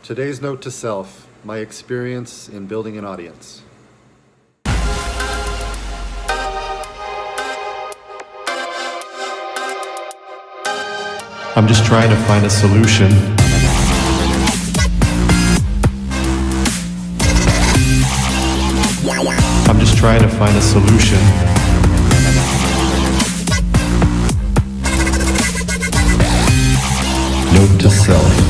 Today's note to self, my experience in building an audience. I'm just trying to find a solution. I'm just trying to find a solution. Note to self.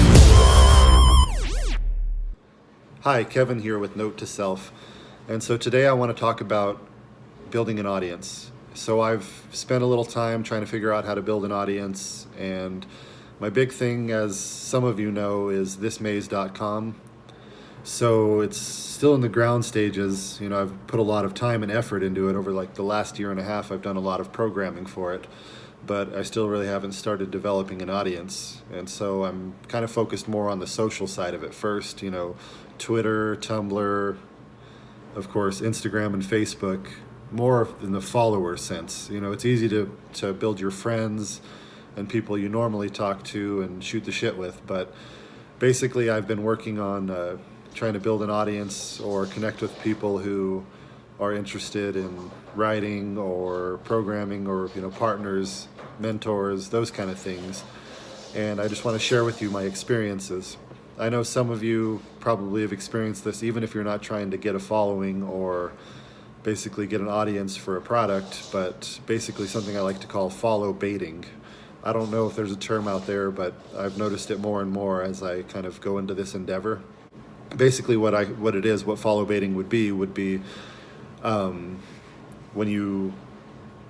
Hi, Kevin here with Note to Self. And so today I want to talk about building an audience. So I've spent a little time trying to figure out how to build an audience, and my big thing, as some of you know, is thismaze.com. So it's still in the ground stages. I've put a lot of time and effort into it over like the last year and a half. I've done a lot of programming for it, but I still really haven't started developing an audience. And so I'm kind of focused more on the social side of it first, Twitter, Tumblr, of course, Instagram and Facebook, more in the follower sense. It's easy to build your friends and people you normally talk to and shoot the shit with, but basically I've been working on trying to build an audience or connect with people who are interested in writing or programming or partners, mentors, those kind of things. And I just want to share with you my experiences. I know some of you probably have experienced this, even if you're not trying to get a following or basically get an audience for a product, but basically something I like to call follow baiting. I don't know if there's a term out there, but I've noticed it more and more as I kind of go into this endeavor. Basically what follow baiting would be when you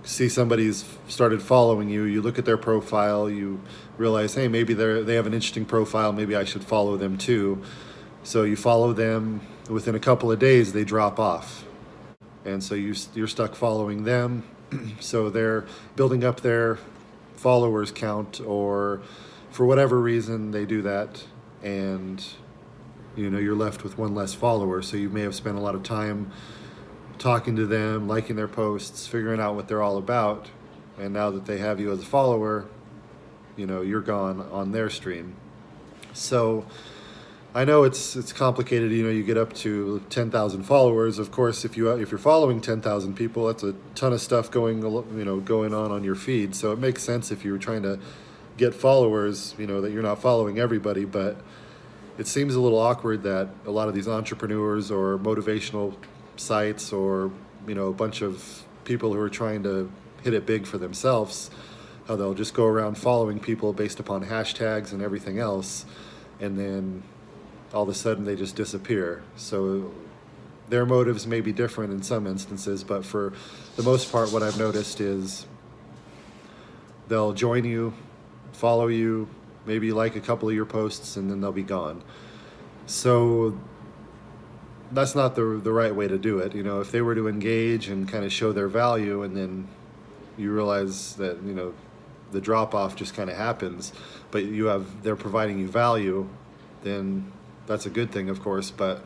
see somebody's started following you, you look at their profile, you realize, hey, maybe they have an interesting profile, maybe I should follow them too. So you follow them, within a couple of days they drop off. And so you're stuck following them. So they're building up their followers count, or for whatever reason they do that, and you're left with one less follower. So you may have spent a lot of time talking to them, liking their posts, figuring out what they're all about, and now that they have you as a follower, you're gone on their stream. So I know it's complicated. You get up to 10,000 followers. Of course, if you're following 10,000 people, that's a ton of stuff going on your feed. So it makes sense if you're trying to get followers, that you're not following everybody. But it seems a little awkward that a lot of these entrepreneurs or motivational sites or a bunch of people who are trying to hit it big for themselves, how they'll just go around following people based upon hashtags and everything else, and then all of a sudden they just disappear. So their motives may be different in some instances, but for the most part what I've noticed is they'll join you, follow you, maybe like a couple of your posts, and then they'll be gone. So that's not the right way to do it. If they were to engage and kind of show their value, and then you realize that the drop off just kind of happens, but they're providing you value, then that's a good thing, of course. But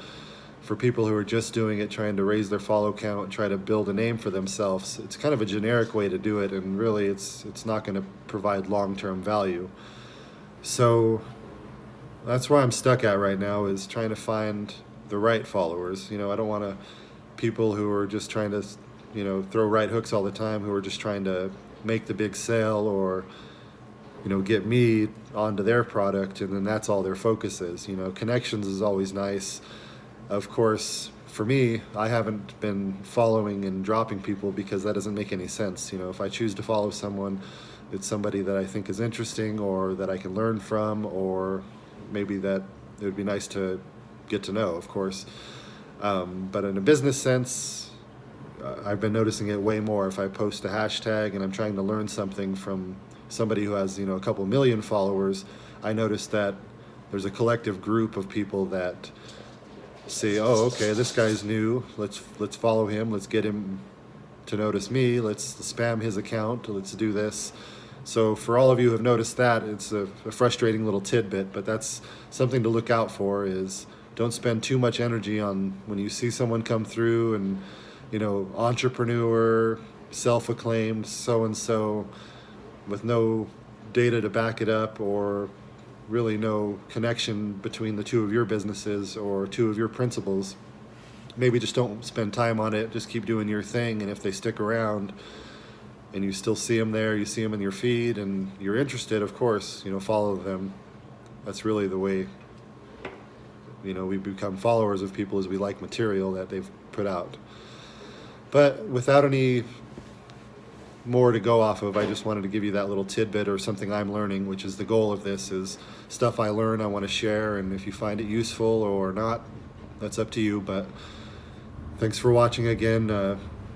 for people who are just doing it, trying to raise their follow count and try to build a name for themselves, it's kind of a generic way to do it, and really it's not going to provide long-term value. So that's where I'm stuck at right now, is trying to find the right followers. I don't want people who are just trying to throw right hooks all the time, who are just trying to make the big sale or get me onto their product, and then that's all their focus is. Connections is always nice. Of course, for me, I haven't been following and dropping people because that doesn't make any sense. If I choose to follow someone, it's somebody that I think is interesting or that I can learn from, or maybe that it would be nice to get to know, of course. But in a business sense, I've been noticing it way more. If I post a hashtag and I'm trying to learn something from somebody who has a couple million followers, I notice that there's a collective group of people that say, oh, okay, this guy's new, let's follow him, let's get him to notice me, let's spam his account, let's do this. So for all of you who have noticed that, it's a frustrating little tidbit, but that's something to look out for. Is don't spend too much energy on when you see someone come through and entrepreneur, self-acclaimed so-and-so with no data to back it up, or really no connection between the two of your businesses or two of your principals, maybe just don't spend time on it. Just keep doing your thing. And if they stick around and you still see them there, you see them in your feed and you're interested, of course, follow them. That's really the way, we become followers of people, as we like material that they've put out. But without any more to go off of, I just wanted to give you that little tidbit or something I'm learning, which is the goal of this, is stuff I learn I want to share, and if you find it useful or not, that's up to you. But thanks for watching again.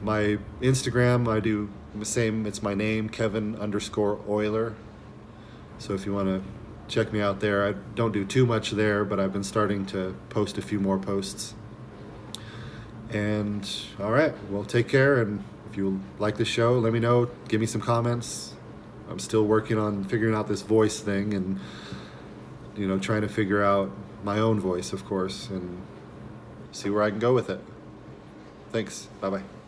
My Instagram, I do the same. It's my name, Kevin_Oyler. So if you want to check me out there, I don't do too much there, but I've been starting to post a few more posts. And all right, well, take care. And if you like the show, let me know. Give me some comments. I'm still working on figuring out this voice thing and, trying to figure out my own voice, of course, and see where I can go with it. Thanks. Bye-bye.